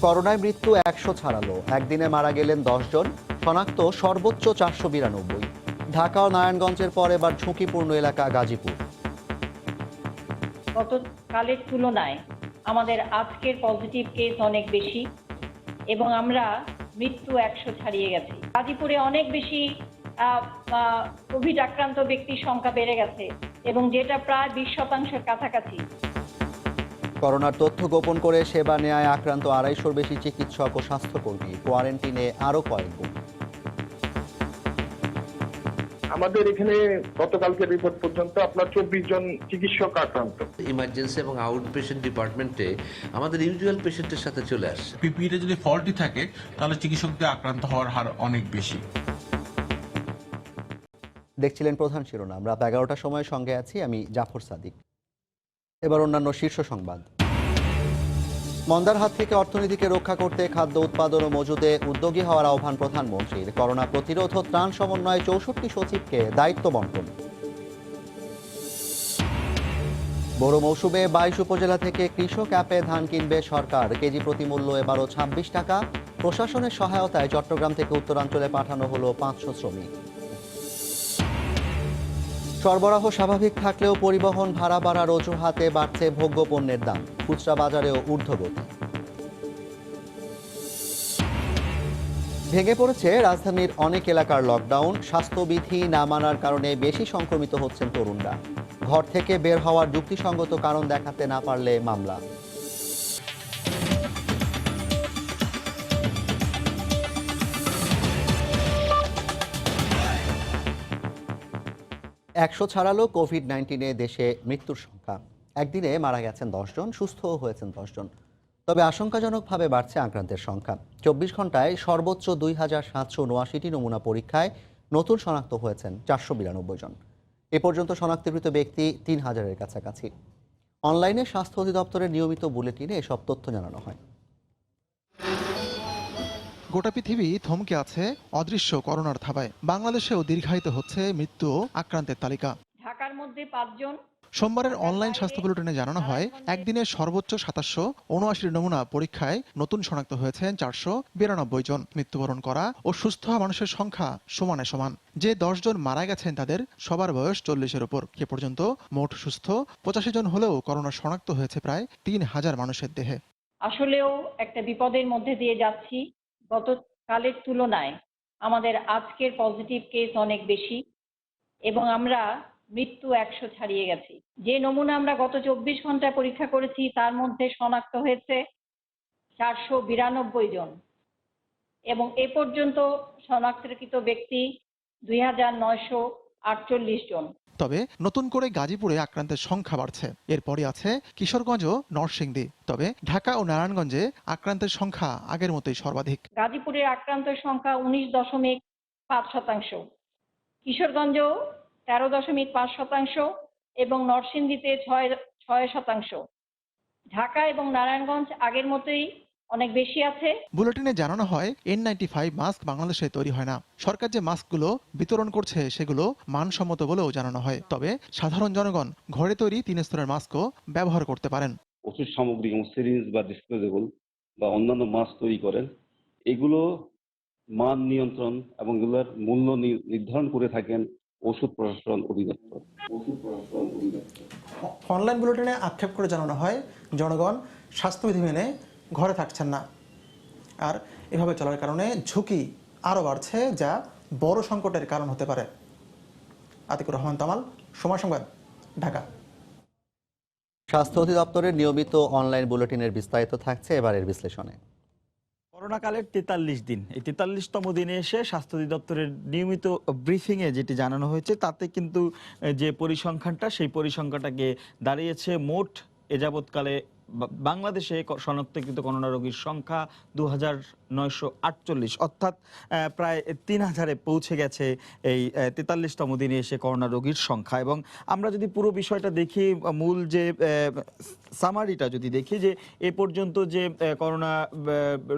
করোনায় মৃত্যু ১০০ ছাড়ালো, একদিনে মারা গেলেন ১০ জন, শনাক্ত সর্বোচ্চ ৪৯২। ঢাকা ও নারায়ণগঞ্জের পর এবার ঝুঁকিপূর্ণ এলাকা গাজীপুর। গতকালের তুলনায় আমাদের আজকের পজিটিভ কেস অনেক বেশি এবং আমরা মৃত্যু ১০০ ছাড়িয়ে গেছি। গাজীপুরে অনেক বেশি কোভিড আক্রান্ত ব্যক্তির সংখ্যা বেড়ে গেছে এবং যেটা প্রায় ২০% কাছাকাছি। করোনার তথ্য গোপন করে সেবা নেয়ায় আক্রান্ত ২৫০-র বেশি চিকিৎসক ও স্বাস্থ্যকর্মী, কোয়ারেন্টিনে আরও কয়েকজন। আমাদের এখানে গতকালকের রিপোর্ট পর্যন্ত আপনার ২৪ জন চিকিৎসক আক্রান্ত। ইমার্জেন্সি এবং আউট পেশেন্ট ডিপার্টমেন্টে আমাদের ইউজুয়াল পেশেন্টের সাথে চলে আসছে। পিপিইতে যদি ফল্টই থাকে তাহলে চিকিৎসকদের আক্রান্ত হওয়ার হার অনেক বেশি। দেখছিলেন প্রধান শিরোনাম। রাত ১১টার সময় সঙ্গে আছি আমি জাফর সাদিক। এবার অন্যান্য শীর্ষ সংবাদ। মন্দার হাত থেকে অর্থনীতিকে রক্ষা করতে খাদ্য উৎপাদন ও মজুদে উদ্যোগী হওয়ার আহ্বান প্রধানমন্ত্রীর। করোনা প্রতিরোধ ও ত্রাণ সমন্বয়ে ৬৪ সচিবকে দায়িত্ব বন্টন। বড় মৌসুমে ২২ উপজেলা থেকে কৃষক অ্যাপে ধান কিনবে সরকার। কেজি প্রতি মূল্য এবারও ২৬ টাকা। প্রশাসনের সহায়তায় চট্টগ্রাম থেকে উত্তরাঞ্চলে পাঠানো হলো ৫০০ শ্রমিক। সরবরাহ স্বাভাবিক থাকলেও পরিবহন ভাড়া বাড়ার অজুহাতে বাড়ছে ভোগ্যপণ্যের দাম। খুচরা বাজারেও ঊর্ধ্বগতি। ভেঙে পড়েছে রাজধানীর অনেক এলাকার লকডাউন। স্বাস্থ্যবিধি না মানার কারণে বেশি সংক্রমিত হচ্ছেন তরুণরা। ঘর থেকে বের হওয়ার যুক্তিসঙ্গত কারণ দেখাতে না পারলে মামলা। একশো ছাড়ালো কোভিড-১৯ দেশে মৃত্যুর সংখ্যা। একদিনে মারা গেছেন ১০ জন, সুস্থও হয়েছেন ১০ জন। তবে আশঙ্কাজনকভাবে বাড়ছে আক্রান্তের সংখ্যা। ২৪ ঘন্টায় সর্বোচ্চ ২৭৭৭টি নমুনা পরীক্ষায় নতুন শনাক্ত হয়েছেন ৪৯২ জন। এ পর্যন্ত শনাক্তকৃত ব্যক্তি ৩,০০০-এর কাছাকাছি। অনলাইনে স্বাস্থ্য অধিদপ্তরের নিয়মিত বুলেটিনে এসব তথ্য জানানো হয়। গোটা পৃথিবী থমকে আছে অদৃশ্য করোনার থাবায়। বাংলাদেশেও দীর্ঘায়িত হচ্ছে মৃত্যু আক্রান্তের তালিকা। ঢাকার মধ্যে ৫ জন। সোমবারের অনলাইন স্বাস্থ্য বুলেটিনে জানানো হয়, একদিনে সর্বোচ্চ ৭৭৯ নমুনা পরীক্ষায় নতুন শনাক্ত হয়েছেন ৪৯২ জন। মৃত্যুবরণ করা ও সুস্থ হওয়া মানুষের সংখ্যা সমানে সমান। যে ১০ জন মারা গেছেন তাদের সবার বয়স ৪০-এর উপর। এ পর্যন্ত মোট সুস্থ ৮৫ জন হলেও করোনা শনাক্ত হয়েছে প্রায় ৩,০০০ মানুষের দেহে। আসলেও একটা বিপদের মধ্যে দিয়ে যাচ্ছি। গতকালের তুলনায় আমাদের আজকের পজিটিভ কেস অনেক বেশি এবং আমরা মৃত্যু ১০০ ছাড়িয়ে গেছি। যে নমুনা আমরা গত ২৪ ঘন্টায় পরীক্ষা করেছি তার মধ্যে শনাক্ত হয়েছে ৪৯২ জন এবং এ পর্যন্ত শনাক্তকৃত ব্যক্তি ২৯৪৮ জন। তবে নতুন করে গাজীপুরে আক্রান্তের সংখ্যা বাড়ছে। এরপরই আছে কিশোরগঞ্জ ও নরসিংদী। তবে ঢাকা ও নারায়ণগঞ্জে আক্রান্তের সংখ্যা আগের মতোই সর্বাধিক। গাজীপুরের আক্রান্তের সংখ্যা ১৯.৫%, কিশোরগঞ্জেও ১৩.৫% এবং নরসিংদীতে ৬%। ঢাকা এবং নারায়ণগঞ্জ আগের মতোই অনেক বেশি আছে। বুলেটিনে জানানো হয়, N95 মাস্ক বাংলাদেশে তৈরি হয় না। সরকার যে মাস্কগুলো বিতরণ করছে সেগুলো মানসম্মত বলেও জানানো হয়। তবে সাধারণ জনগণ ঘরে তৈরি ৩ স্তরের মাস্কও ব্যবহার করতে পারেন। ওষুধ সামগ্রী যেমন সিরিঞ্জ বা ডিসপোজেবল বা অন্যান্য মাস্ক তৈরি করেন, এগুলো মান নিয়ন্ত্রণ এবং এগুলোর মূল্য নির্ধারণ করে থাকেন ওষুধ প্রশাসন অধিদপ্তর। অনলাইন বুলেটিনে আক্ষেপ করে জানানো হয়, জনগণ স্বাস্থ্যবিধি মেনে ঘরে থাকছেন না। আর এভাবে চলার কারণে ঝুঁকি আরও বাড়ছে, যা বড় সংকটের কারণ হতে পারে। আতিকুর রহমান তামাল, সময় সংবাদ, ঢাকা। স্বাস্থ্য অধিদপ্তরের নিয়মিত অনলাইন বুলেটিনের বিস্তারিত থাকছে এবারের বিশ্লেষণে। করোনাকালের ৪৩ দিন, এই ৪৩তম দিনে এসে স্বাস্থ্য অধিদপ্তরের নিয়মিত ব্রিফিংয়ে যেটি জানানো হয়েছে তাতে কিন্তু যে পরিসংখ্যানটা, সেই পরিসংখ্যাটাকে দাঁড়িয়েছে মোট এ যাবৎকালে বাংলাদেশে শনাক্তকৃত করোনা রোগীর সংখ্যা ২,৯৪৮, অর্থাৎ প্রায় ৩,০০০-এ পৌঁছে গেছে এই ৪৩তম দিনে এসে করোনা রোগীর সংখ্যা। এবং আমরা যদি পুরো বিষয়টা দেখি, মূল যে সামারিটা যদি দেখি, যে এ পর্যন্ত যে করোনা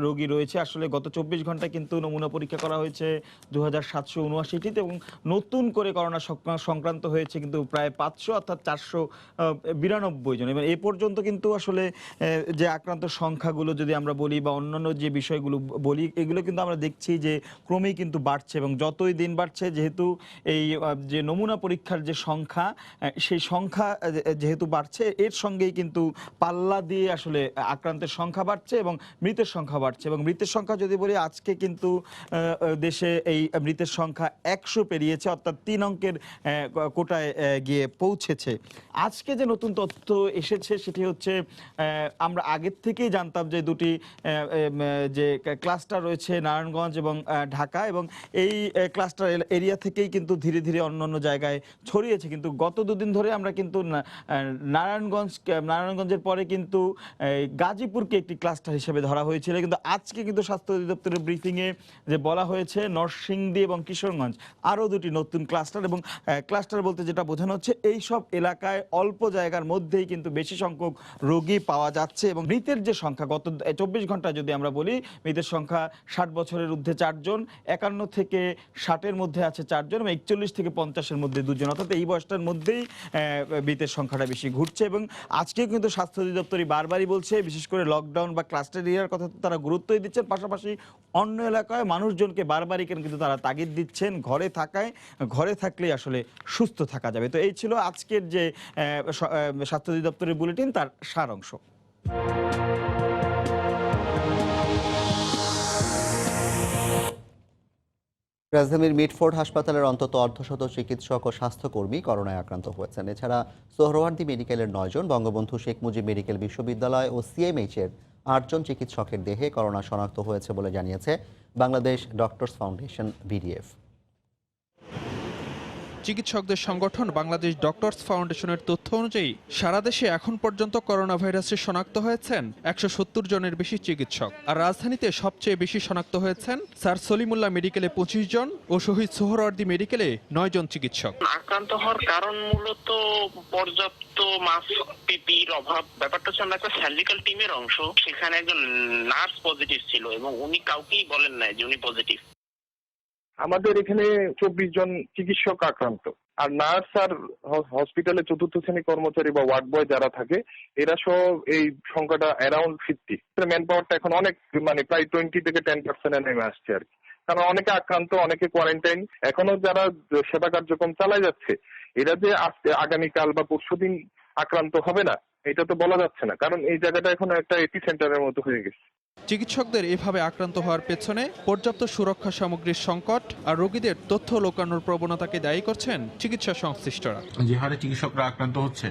রোগী রয়েছে, আসলে গত ২৪ ঘন্টায় কিন্তু নমুনা পরীক্ষা করা হয়েছে ২,৭৭৯টিতে এবং নতুন করে করোনা সংক্রান্ত হয়েছে কিন্তু প্রায় ৫০০, অর্থাৎ ৪৯২ জন। এবং এ পর্যন্ত কিন্তু আসলে আসলে যে আক্রান্ত সংখ্যাগুলো যদি আমরা বলি বা অন্যান্য যে বিষয়গুলো বলি, এগুলো কিন্তু আমরা দেখছি যে ক্রমেই কিন্তু বাড়ছে, এবং যতই দিন বাড়ছে যেহেতু এই যে নমুনা পরীক্ষার যে সংখ্যা, সেই সংখ্যা যেহেতু বাড়ছে, এর সঙ্গেই কিন্তু পাল্লা দিয়ে আসলে আক্রান্তের সংখ্যা বাড়ছে এবং মৃতের সংখ্যা বাড়ছে। এবং মৃতের সংখ্যা যদি বলি, আজকে কিন্তু দেশে এই মৃতের সংখ্যা 100 পেরিয়েছে, অর্থাৎ 3 অঙ্কের কোটায় গিয়ে পৌঁছেছে। আজকে যে নতুন তথ্য এসেছে সেটি হচ্ছে, আমরা আগের থেকেই জানতাম যে দুটি যে ক্লাস্টার রয়েছে নারায়ণগঞ্জ এবং ঢাকা, এবং এই ক্লাস্টার এরিয়া থেকেই কিন্তু ধীরে ধীরে অন্যান্য জায়গায় ছড়িয়েছে। কিন্তু গত দুদিন ধরে আমরা কিন্তু নারায়ণগঞ্জের পরে কিন্তু গাজীপুরকে একটি ক্লাস্টার হিসেবে ধরা হয়েছিল, কিন্তু আজকে কিন্তু স্বাস্থ্য অধিদপ্তরের ব্রিফিংয়ে যে বলা হয়েছে নরসিংদী এবং কিশোরগঞ্জ আরও দুটি নতুন ক্লাস্টার, এবং ক্লাস্টার বলতে যেটা বোঝানো হচ্ছে এই সব এলাকায় অল্প জায়গার মধ্যেই কিন্তু বেশি সংখ্যক রোগী পাওয়া যাচ্ছে। এবং মৃতের যে সংখ্যা গত 24 ঘন্টা যদি আমরা বলি, মৃতের সংখ্যা 60 বছরের ঊর্ধ্বে 4 জন, 51 থেকে 60-এর মধ্যে আছে 4 জন, এবং 41 থেকে 50-এর মধ্যে 2 জন, অর্থাৎ এই বয়সটার মধ্যেই মৃতের সংখ্যাটা বেশি ঘুরছে। এবং আজকে কিন্তু স্বাস্থ্য অধিদপ্তরই বারবারই বলছে, বিশেষ করে লকডাউন বা ক্লাস্টার এরিয়ার কথা তারা গুরুত্বই দিচ্ছেন, পাশাপাশি অন্য এলাকায় মানুষজনকে বারবারই কিন্তু তারা তাগিদ দিচ্ছেন ঘরে থাকলেই আসলে সুস্থ থাকা যাবে। তো এই ছিল আজকের যে স্বাস্থ্য অধিদপ্তরের বুলেটিন, তার সার অংশ। রাজধানীর মিটফোর্ড হাসপাতালের অন্তত অর্ধশত চিকিৎসক ও স্বাস্থ্যকর্মী করোনায় আক্রান্ত হয়েছেন। এছাড়া সোহরাওয়ার্দী মেডিকেলের 9 জন, বঙ্গবন্ধু শেখ মুজিব মেডিকেল বিশ্ববিদ্যালয় ও সিএমএইচের 8 জন চিকিৎসকের দেহে করোনা শনাক্ত হয়েছে বলে জানিয়েছে বাংলাদেশ ডক্টরস ফাউন্ডেশন BDF। চিকিৎসকদের সংগঠন বাংলাদেশ ডক্টরস ফাউন্ডেশনের তথ্য অনুযায়ী সারা দেশে এখন পর্যন্ত করোনা ভাইরাসে শনাক্ত হয়েছেন 170 জনের বেশি চিকিৎসক। আর রাজধানীতে সবচেয়ে বেশি শনাক্ত হয়েছেন স্যার সলিমুল্লাহ মেডিকেলে 25 জন ও শহীদ সোহরাওয়ার্দী মেডিকেলে 9 জন চিকিৎসক। আক্রান্ত হওয়ার কারণ মূলত পর্যাপ্ত মাস্ক পিপির অভাব। ব্যাপারটা হচ্ছে, আমরা একটা সার্জিক্যাল টিমের অংশ, সেখানে একজন নার্স পজিটিভ ছিল এবং উনি কাউকেই বলেন নাই যে উনি পজিটিভ। আমাদের এখানে 24 জন চিকিৎসক আক্রান্ত, আর নার্স আর হসপিটালে 4র্থ শ্রেণী কর্মচারী বা ওয়ার্ড বয় যারা থাকে, এরা সহ এই সংখ্যাটা অ্যারাউন্ড 50। ম্যান পাওয়ারটা এখন অনেক, মানে প্রায় 20 থেকে 10% নেমে আসছে আর কি। কারণ অনেকে আক্রান্ত, অনেকে কোয়ারেন্টাইন। এখনো যারা সেবা কার্যক্রম চালাই যাচ্ছে, এরা যে আগামীকাল বা পরশুদিন আক্রান্ত হবে না, এটা তো বলা যাচ্ছে না, কারণ এই জায়গাটা এখন একটা এপি সেন্টারের মতো হয়ে গেছে। চিকিৎসকদের এভাবে আক্রান্ত হওয়ার পেছনে পর্যাপ্ত সুরক্ষা সামগ্রীর সংকট আর রোগীদের তথ্য লোকানোর প্রবণতাকে দায়ী করছেন চিকিৎসা সংশ্লিষ্টরা। যে হারে চিকিৎসকরা আক্রান্ত হচ্ছে,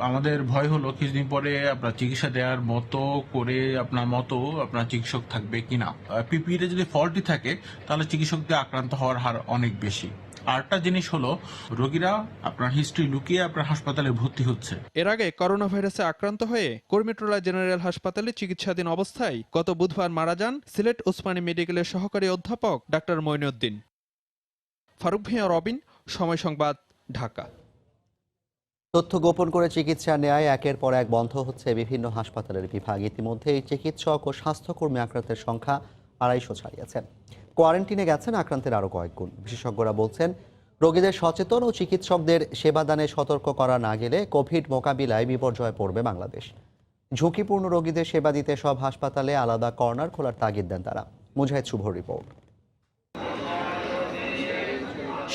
আমাদের ভয় হলো কিছুদিন পরে আপনার চিকিৎসা দেওয়ার মতো আপনার চিকিৎসক থাকবে কিনা। পিপিইতে যদি ফল্টই থাকে তাহলে চিকিৎসকদের আক্রান্ত হওয়ার হার অনেক বেশি। আরেকটা জিনিস হলো, রোগীরা আপনার হিস্ট্রি লুকিয়ে আপনার হাসপাতালে ভর্তি হচ্ছে। এর আগে করোনা ভাইরাসে আক্রান্ত হয়ে কুর্মিটোলা জেনারেল হাসপাতালে চিকিৎসাধীন অবস্থায় গত বুধবার মারা যান সিলেট ওসমানী মেডিকেলের সহকারী অধ্যাপক ডাক্তার মঈনুদ্দিন। ফারুক ভিয়া, রবিন, সময় সংবাদ, ঢাকা। তথ্য গোপন করে চিকিৎসা নেয় একের পর এক বন্ধ হচ্ছে বিভিন্ন হাসপাতালের বিভাগ। ইতিমধ্যে এই চিকিৎসক ও স্বাস্থ্যকর্মী আক্রান্তের সংখ্যা 250 ছাড়িয়েছে। কোয়ারেন্টিনে গেছেন আক্রান্তের আরও কয়েক গুণ। বিশেষজ্ঞরা বলছেন, রোগীদের সচেতন ও চিকিৎসকদের সেবাদানে সতর্ক করা না গেলে কোভিড মোকাবিলায় বিপর্যয়ে পড়বে বাংলাদেশ। ঝুঁকিপূর্ণ রোগীদের সেবা দিতে সব হাসপাতালে আলাদা কর্নার খোলার তাগিদ দেন তারা। মুজাহিদ শুভর রিপোর্ট।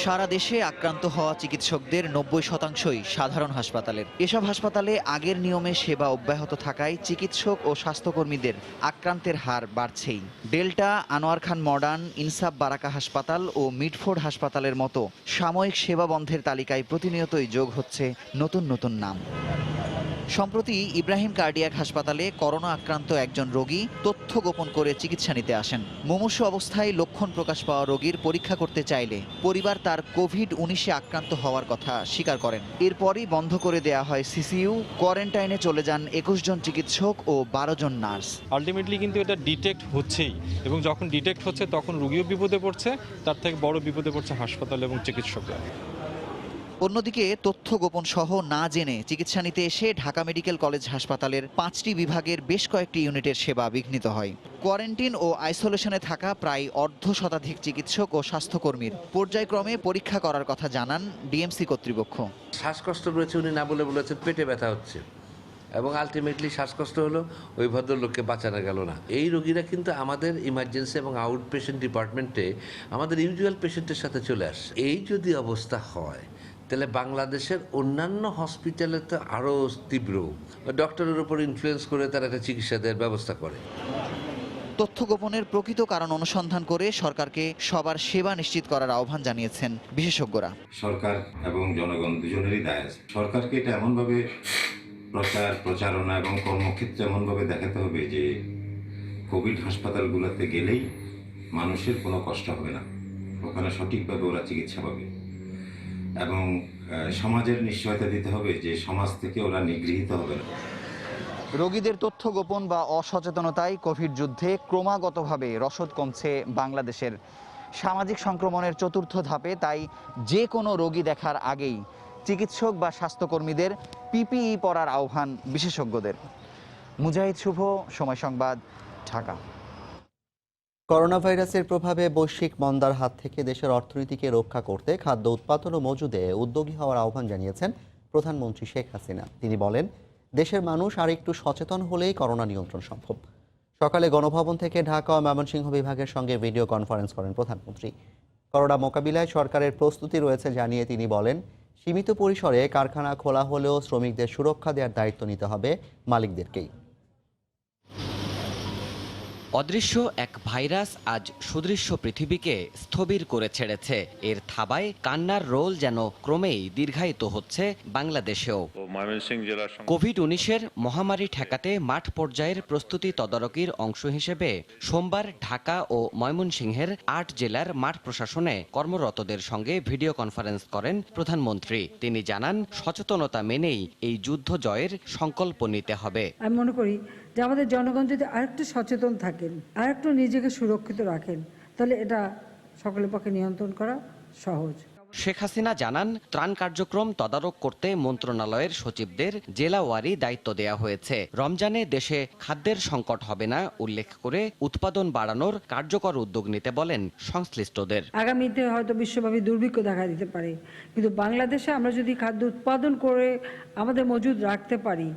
সারা দেশে আক্রান্ত হওয়া চিকিৎসকদের 90%ই সাধারণ হাসপাতালের। এসব হাসপাতালে আগের নিয়মে সেবা অব্যাহত থাকায় চিকিৎসক ও স্বাস্থ্যকর্মীদের আক্রান্তের হার বাড়ছেই। ডেল্টা, আনোয়ার খান মডার্ন, ইনসাফ বারাকা হাসপাতাল ও মিটফোর্ড হাসপাতালের মতো সাময়িক সেবা বন্ধের তালিকায় প্রতিনিয়তই যোগ হচ্ছে নতুন নতুন নাম। সম্প্রতি ইব্রাহিম কার্ডিয়াক হাসপাতালে করোনা আক্রান্ত একজন রোগী তথ্য গোপন করে চিকিৎসা নিতে আসেন। মুমূর্ষু অবস্থায় লক্ষণ প্রকাশ পাওয়া রোগীর পরীক্ষা করতে চাইলে পরিবার তার কোভিড-19 আক্রান্ত হওয়ার কথা স্বীকার করেন। এরপরই বন্ধ করে দেয়া হয় সিসিইউ। কোয়ারেন্টাইনে চলে যান 21 জন চিকিৎসক ও 12 জন নার্স। আলটিমেটলি কিন্তু এটা ডিটেক্ট হচ্ছেই, এবং যখন ডিটেক্ট হচ্ছে তখন রোগীও বিপদে পড়ছে, তার থেকে বড় বিপদে পড়ছে হাসপাতাল এবং চিকিৎসকরা। অন্যদিকে তথ্য গোপন সহ না জেনে চিকিৎসা নিতে এসে ঢাকা মেডিকেল কলেজ হাসপাতালের 5টি বিভাগের বেশ কয়েকটি ইউনিটের সেবা বিঘ্নিত হয়। কোয়ারেন্টিন ও আইসোলেশনে থাকা প্রায় অর্ধশতাধিক চিকিৎসক ও স্বাস্থ্যকর্মীর পর্যায়ক্রমে পরীক্ষা করার কথা জানান ডিএমসি কর্তৃপক্ষ। শ্বাসকষ্ট রয়েছে উনি না বলেছেন পেটে ব্যথা হচ্ছে, এবং আলটিমেটলি শ্বাসকষ্ট হলো, ওই ভদ্রলোককে বাঁচানো গেল না। এই রোগীরা কিন্তু আমাদের ইমার্জেন্সি এবং আউট পেশেন্ট ডিপার্টমেন্টে আমাদের ইউজুয়াল পেশেন্টের সাথে চলে আসে। এই যদি অবস্থা হয় তাহলে বাংলাদেশের অন্যান্য হসপিটালে তো আরও তীব্র, ডক্টরের উপর ইনফ্লুয়েন্স করে তারা একটা চিকিৎসা দেওয়ার ব্যবস্থা করে। তথ্য গোপনের প্রকৃত কারণ অনুসন্ধান করে সরকারকে সবার সেবা নিশ্চিত করার আহ্বান জানিয়েছেন বিশেষজ্ঞরা। সরকার এবং জনগণ দুজনেরই দায় আছে। সরকারকে এটা এমনভাবে প্রচারণা এবং কর্মক্ষেত্রে এমনভাবে দেখাতে হবে যে কোভিড হাসপাতালগুলোতে গেলেই মানুষের কোনো কষ্ট হবে না, ওখানে সঠিকভাবে ওরা চিকিৎসা পাবে, এবং সমাজের নিশ্চয়তা দিতে হবে যে সমাজ থেকে ওরা নিগৃহীত হবে না। রোগীদের তথ্য গোপন বা অসচেতনতায় কোভিড যুদ্ধে ক্রমাগতভাবে রসদ কমছে বাংলাদেশের। সামাজিক সংক্রমণের চতুর্থ ধাপে তাই যে কোনো রোগী দেখার আগেই চিকিৎসক বা স্বাস্থ্যকর্মীদের পিপিই পরার আহ্বান বিশেষজ্ঞদের। মুজাহিদ শুভ, সময় সংবাদ, ঢাকা। করোনা ভাইরাসের প্রভাবে বৈশ্বিক মন্দার হাত থেকে দেশের অর্থনীতিকে রক্ষা করতে খাদ্য উৎপাদন ও মজুদে উদ্যোগী হওয়ার আহ্বান জানিয়েছেন প্রধানমন্ত্রী শেখ হাসিনা। তিনি বলেন, দেশের মানুষ আর একটু সচেতন হলেই করোনা নিয়ন্ত্রণ সম্ভব। সকালে গণভবন থেকে ঢাকা ও ময়মনসিংহ বিভাগের সঙ্গে ভিডিও কনফারেন্স করেন প্রধানমন্ত্রী। করোনা মোকাবিলায় সরকারের প্রস্তুতি রয়েছে জানিয়ে তিনি বলেন, সীমিত পরিসরে কারখানা খোলা হলেও শ্রমিকদের সুরক্ষা দেওয়ার দায়িত্ব নিতে হবে মালিকদেরকেই। অদৃশ্য এক ভাইরাস আজ সুদৃশ্য পৃথিবীকে স্থবির করে ছেড়েছে। এর থাবায় কান্নার রোল যেন ক্রমেই দীর্ঘায়িত হচ্ছে বাংলাদেশেও। কোভিড-19-এর মহামারী ঠেকাতে মাঠ পর্যায়ের প্রস্তুতি তদারকির অংশ হিসেবে সোমবার ঢাকা ও ময়মনসিংহের 8 জেলার মাঠ প্রশাসনে কর্মরতদের সঙ্গে ভিডিও কনফারেন্স করেন প্রধানমন্ত্রী। তিনি জানান, সচেতনতা মেনেই এই যুদ্ধ জয়ের সংকল্প নিতে হবে। আমি মনে করি যে আমাদের জনগণ যদি আরেকটু সচেতন থাকেন, আরেকটু নিজেকে সুরক্ষিত রাখেন, তাহলে এটা সকলের পক্ষে নিয়ন্ত্রণ করা সহজ। শেখ হাসিনা জানান, ত্রাণ কার্যক্রম তদারক করতে মন্ত্রণালয়ের সচিবদের জেলাওয়ারি দায়িত্ব দেয়া হয়েছে। রমজানে দেশে খাদ্যের সংকট হবে না উল্লেখ করে উৎপাদন বাড়ানোর কার্যকর উদ্যোগ নিতে বলেন সংশ্লিষ্টদের। আগামীতে হয়তো বিশ্বব্যাপী দুর্ভিক্ষ দেখা দিতে পারে, কিন্তু বাংলাদেশে আমরা যদি খাদ্য উৎপাদন করে আমাদের মজুদ রাখতে পারি,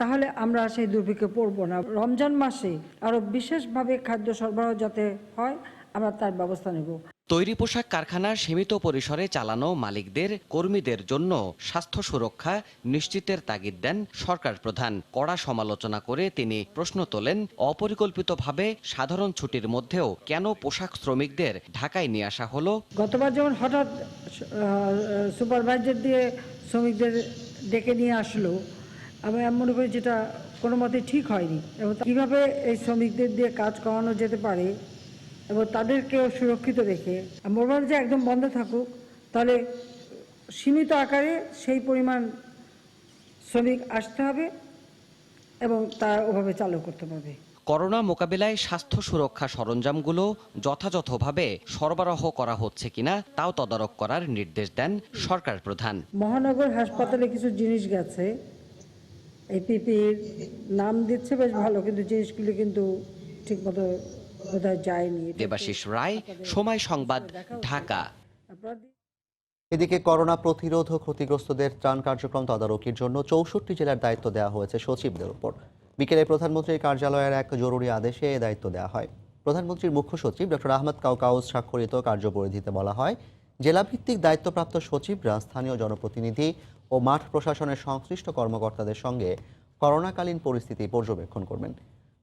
তাহলে আমরা সেই দুর্ভিক্ষে পড়ব না। রমজান মাসে আরো বিশেষভাবে খাদ্য সরবরাহ যাতে হয়, আমরা তার ব্যবস্থা নেব। তৈরি পোশাক কারখানা সীমিত পরিসরে চালানো মালিকদের কর্মীদের জন্য স্বাস্থ্য সুরক্ষা নিশ্চিতের তাগিদ দেন সরকার প্রধান। কড়া সমালোচনা করে তিনি প্রশ্ন তোলেন, অপরিকল্পিতভাবে সাধারণ ছুটির মধ্যেও কেন পোশাক শ্রমিকদের ঢাকায় নিয়ে আসা হলো। গতবার যেমন হঠাৎ সুপারভাইজার দিয়ে শ্রমিকদের ডেকে নিয়ে আসলো, আমি মনে করি যেটা কোনো মতে ঠিক হয়নি, এবং কিভাবে এই শ্রমিকদের দিয়ে কাজ করানো যেতে পারে এবং তাদেরকেও সুরক্ষিত রেখে মোবাইল যে একদম বন্ধ থাকুক, তাহলে সীমিত আকারে সেই পরিমাণ শ্রমিক আসতে হবে এবং তারা ওভাবে চালু করতে পারবে। করোনা মোকাবিলায় স্বাস্থ্য সুরক্ষা সরঞ্জামগুলো যথাযথভাবে সরবরাহ করা হচ্ছে কিনা তাও তদারক করার নির্দেশ দেন সরকার প্রধান। মহানগর হাসপাতালে কিছু জিনিস গেছে, এই পিপির নাম দিচ্ছে বেশ ভালো, কিন্তু জিনিসগুলি কিন্তু ঠিকমতো বোধহয় যায়নি। দেবাশিস রায়, সময় সংবাদ, ঢাকা। এদিকে করোনা প্রতিরোধ ও ক্ষতিগ্রস্তদের ত্রাণ কার্যক্রম তদারকির জন্য 64 জেলার দায়িত্ব দেওয়া হয়েছে সচিবদের উপর। বিকেলে প্রধানমন্ত্রীর কার্যালয়ের এক জরুরি আদেশে এ দায়িত্ব দেওয়া হয়। প্রধানমন্ত্রীর মুখ্য সচিব ডক্টর আহমদ কাউকাউস স্বাক্ষরিত কার্যপরিধিতে বলা হয়, জেলাভিত্তিক দায়িত্বপ্রাপ্ত সচিবরা স্থানীয় জনপ্রতিনিধি ও মাঠ প্রশাসনের সংশ্লিষ্ট কর্মকর্তাদের সঙ্গে করোনাকালীন পরিস্থিতি পর্যবেক্ষণ করবেন।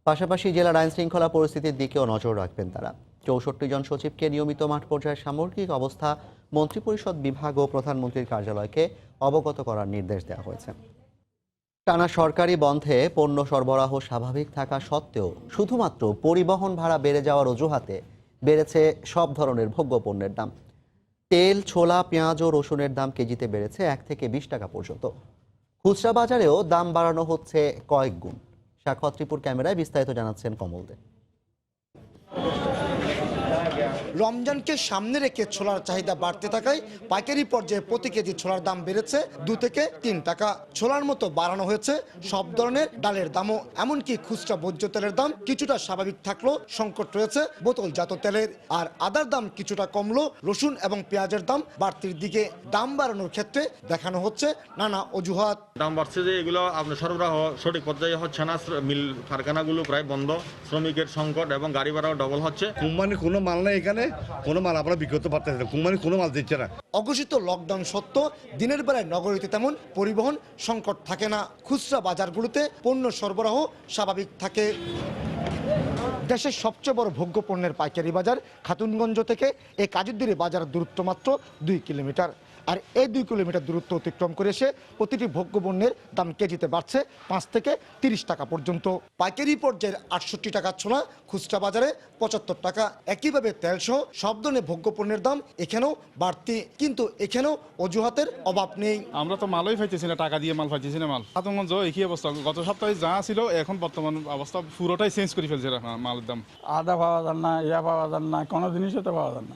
পাশাপাশি জেলার আইন শৃঙ্খলা পরিস্থিতির দিকেও নজর রাখবেন তারা। 64 জন সচিবকে নিয়মিত মাঠ পর্যায়ের সামগ্রিক অবস্থা মন্ত্রিপরিষদ বিভাগ ও প্রধানমন্ত্রীর কার্যালয়কে অবগত করার নির্দেশ দেওয়া হয়েছে। টানা সরকারি বন্ধে পণ্য সরবরাহ স্বাভাবিক থাকা সত্ত্বেও শুধুমাত্র পরিবহন ভাড়া বেড়ে যাওয়ার অজুহাতে বেড়েছে সব ধরনের ভোগ্যপণ্যের দাম। তেল, ছোলা, পেঁয়াজ ও রসুনের দাম কেজিতে বেড়েছে 1 থেকে 20 টাকা পর্যন্ত। খুচরা বাজারেও দাম বাড়ানো হচ্ছে কয়েক গুণ। সাক্ষাৎ ত্রিপুর ক্যামেরায় বিস্তারিত জানাচ্ছেন কমল দে। রমজানকে সামনে রেখে ছোলার চাহিদা বাড়তে থাকায় পাইকারি পর্যায়ে প্রতি কেজি ছোলার দাম বেড়েছে 2 থেকে 3 টাকা। ছোলার মতো বাড়ানো হয়েছে সব ধরনের ডালের দামও। এমনকি খুচরা ভোজ্য তেলের দাম কিছুটা স্বাভাবিক থাকলেও সংকট রয়েছে বোতলজাত তেলের। আর আদার দাম কিছুটা কমলো, রসুন এবং পেঁয়াজের দাম বাড়তির দিকে। দাম বাড়ানোর ক্ষেত্রে দেখানো হচ্ছে নানা অজুহাত। দাম বাড়ছে যে এগুলো আপনার সরবরাহ সঠিক পর্যায়ে হচ্ছে না, মিল কারখানাগুলো প্রায় বন্ধ, শ্রমিকের সংকট এবং গাড়ি ভাড়াও ডবল হচ্ছে। কোম্পানি কোনো মাল নেই, এখানে কোনো মাল আমরা বিক্রি করতে পারতেছি না, কোম্পানি কোনো মাল দিচ্ছে না। অঘোষিত লকডাউন সত্ত্বেও দিনের বেলায় নগরীতে তেমন পরিবহন সংকট থাকে না। খুচরা বাজারগুলোতে পণ্য সরবরাহ স্বাভাবিক থাকে। দেশের সবচেয়ে বড় ভোগ্য পণ্যের পাইকারি বাজার খাতুনগঞ্জ থেকে এই কাজুদ্দিরি বাজার দূরত্ব মাত্র 2 কিলোমিটার। আর এই 2 কিলোমিটার দূরত্ব অতিক্রম করে এসে প্রতিটি ভোগ্য পণ্যের দাম কেজিতে বাড়ছে 5 থেকে 30 টাকা পর্যন্ত। পাইকারি পর্যায়ের 68 টাকা ছোলা, খুচরা বাজারে 75 টাকা। একইভাবে তেল সহ সব ধরনের ভোগ্য পণ্যের দাম এখানেও বাড়তি, কিন্তু এখানেও অজুহাতের অভাব নেই। আমরা তো মালই পাইতেছি না, টাকা দিয়ে মাল পাইতেছি না। মাল খাতুনগঞ্জ একই অবস্থা, গত সপ্তাহে যা ছিল এখন বর্তমান অবস্থা পুরোটাই চেঞ্জ করে ফেলছে মালের দাম। আদা পাওয়া যায় না, ইয়া পাওয়া যায় না, কোনো জিনিসও তো পাওয়া যায় না,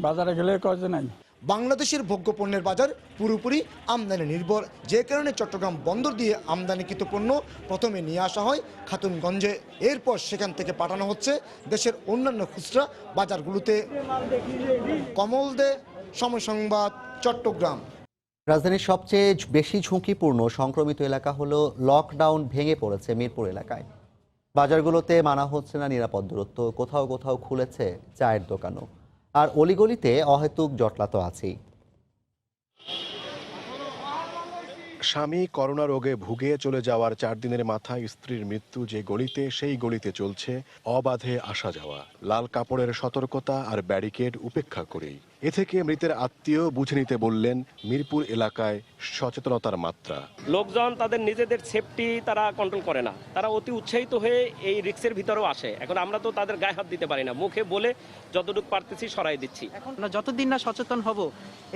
বাজারে গেলে কাজ নাই। বাংলাদেশের ভোগ্য পণ্যের বাজার পুরোপুরি আমদানি নির্ভর, যে কারণে চট্টগ্রাম বন্দর দিয়ে আমদানিকৃত পণ্য প্রথমে নিয়ে আসা হয় খাতুনগঞ্জে, এরপর সেখান থেকে পাঠানো হচ্ছে দেশের অন্যান্য খুচরা বাজারগুলোতে। কমল দে, সময় সংবাদ, চট্টগ্রাম। রাজধানীর সবচেয়ে বেশি ঝুঁকিপূর্ণ সংক্রমিত এলাকা হলো লকডাউন ভেঙে পড়েছে মিরপুর এলাকায়। বাজারগুলোতে মানা হচ্ছে না নিরাপদ দূরত্ব, কোথাও কোথাও খুলেছে চায়ের দোকানও, আর অলিগলিতে অহেতুক জটলা তো আছেই। স্বামী করোনা রোগে ভুগে চলে যাওয়ার 4 দিনের মাথায় স্ত্রীর মৃত্যু যে গলিতে, সেই গলিতে চলছে অবাধে আসা যাওয়া, লাল কাপড়ের সতর্কতা আর ব্যারিকেড উপেক্ষা করেই। এ থেকে মৃতের আত্মীয় বুঝে নিতে বললেন মিরপুর এলাকায় সচেতনতার মাত্রা। লোকজন তাদের নিজেদের সেফটি তারা কন্ট্রোল করে না, তারা অতি উৎসাহিত হয়ে এই রিস্কের ভিতরেও আসে। এখন আমরা তো তাদের গায়ে হাত দিতে পারি না, মুখে বলে যতটুকু পারতেছি সরাই দিচ্ছি। এখন যতদিন না সচেতন হব,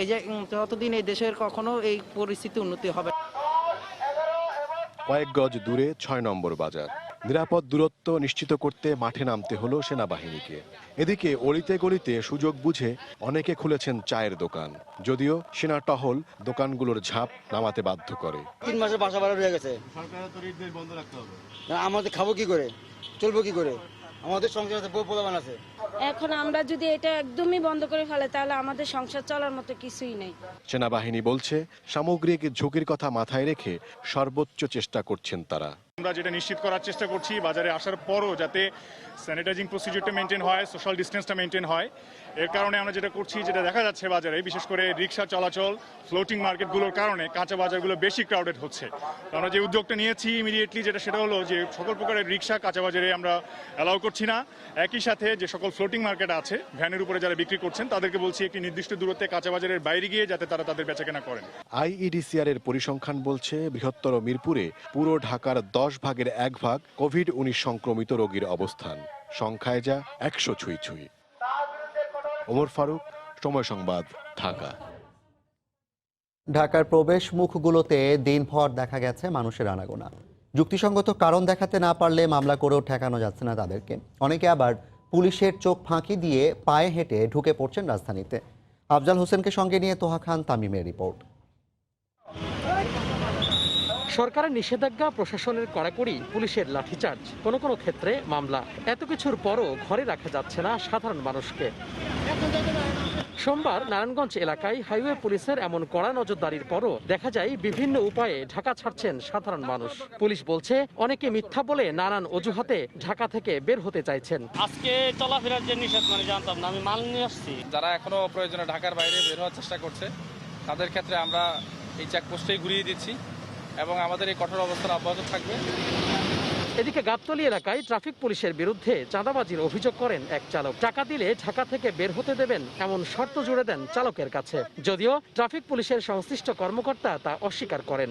এই যে ততদিন এই দেশের কখনো এই পরিস্থিতি উন্নতি হবে। কয়েক গজ দূরে 6 নম্বর বাজার। নিরাপদ দূরত্ব নিশ্চিত করতে মাঠে নামতে হলো সেনাবাহিনীকে। এদিকে অলিতে গলিতে সুযোগ বুঝে অনেকে খুলেছেন চায়ের দোকান, যদিও সেনা টহল দোকানগুলোর ঝাঁপ নামাতে বাধ্য করে। 3 মাসের বাসা ভাড়া রয়ে গেছে, আমাদের খাবো কি করে, চলবো কি করে, আমাদের সংসারে বউ পোলাপান আছে। এখন আমরা যদি এটা একদমই বন্ধ করে ফেলে তাহলে আমাদের সংসার চলার মতো কিছুই নেই। সেনাবাহিনী বলছে সামগ্রিক ঝুঁকির কথা মাথায় রেখে সর্বোচ্চ চেষ্টা করছেন তারা। আমরা যেটা নিশ্চিত করার চেষ্টা করছি, বাজারে আসার পরও যাতে স্যানিটাইজিং প্রসিডিউরটা মেনটেন হয়, সোশ্যাল ডিস্টেন্সটা মেনটেন হয়। এর কারণে আমরা যেটা করছি, যেটা দেখা যাচ্ছে বাজারে, বিশেষ করে রিক্সা চলাচল, ফ্লোটিং মার্কেটগুলোর কারণে কাঁচা বাজারগুলো বেশি ক্রাউডেড হচ্ছে। আমরা যে উদ্যোগটা নিয়েছি ইমিডিয়েটলি, সেটা হলো যে সকল প্রকারের রিক্সা কাঁচা বাজারে আমরা অ্যালাউ করছি না। একই সাথে যে সকল ফ্লোটিং মার্কেট আছে, ভ্যানের উপরে যারা বিক্রি করছেন, তাদেরকে বলছি একটি নির্দিষ্ট দূরত্বে কাঁচা বাজারের বাইরে গিয়ে যাতে তারা তাদের বেচাকেনা করেন। আইইডিসিআর এর পরিসংখ্যান বলছে বৃহত্তর মিরপুরে পুরো ঢাকার 10 ভাগের 1 ভাগ কোভিড-19 সংক্রমিত রোগীর অবস্থান, সংখ্যায় যা 100 ছুঁই ছুঁই। ওমর ফারুক, সময় সংবাদ, ঢাকা। ঢাকার প্রবেশ মুখগুলোতে দিনভর দেখা গেছে মানুষের আনাগোনা। যুক্তিসঙ্গত কারণ দেখাতে না পারলে মামলা করেও ঠেকানো যাচ্ছে না তাদেরকে। অনেকে আবার পুলিশের চোখ ফাঁকি দিয়ে পায়ে হেঁটে ঢুকে পড়ছেন রাজধানীতে। আফজাল হোসেনকে সঙ্গে নিয়ে তোহা খান তামিমের রিপোর্ট। সরকারের নিষেধাজ্ঞা, প্রশাসনের কড়াকড়ি, পুলিশের লাঠিচার্জ, কোনো কোনো ক্ষেত্রে মামলা, এত কিছুর পরও ঘরে রাখা যাচ্ছে না সাধারণ মানুষকে। সোমবার নারায়ণগঞ্জ এলাকায় হাইওয়ে পুলিশের এমন কড়া নজরদারির পরও দেখা যায় বিভিন্ন উপায়ে ঢাকা ছাড়ছেন সাধারণ মানুষ। পুলিশ বলছে অনেকে মিথ্যা বলে নানান অজুহাতে ঢাকা থেকে বের হতে চাইছেন। আজকে চলাফেরার যে নিষেধ জানতাম না, আমি মাল নিয়ে আসছি। যারা এখনো প্রয়োজনে ঢাকার বাইরে বের হওয়ার চেষ্টা করছে, তাদের ক্ষেত্রে আমরা এই চেকপোস্টেই ঘুরিয়ে দিচ্ছি এবং আমাদের এই কঠোর অবস্থান অব্যাহত থাকবে। এদিকে গাবতলী এলাকায় ট্রাফিক পুলিশের বিরুদ্ধে চাঁদাবাজির অভিযোগ করেন এক চালক। টাকা দিলে ঢাকা থেকে বের হতে দেবেন এমন শর্ত জুড়ে দেন চালকের কাছে, যদিও ট্রাফিক পুলিশের সংশ্লিষ্ট কর্মকর্তা তা অস্বীকার করেন।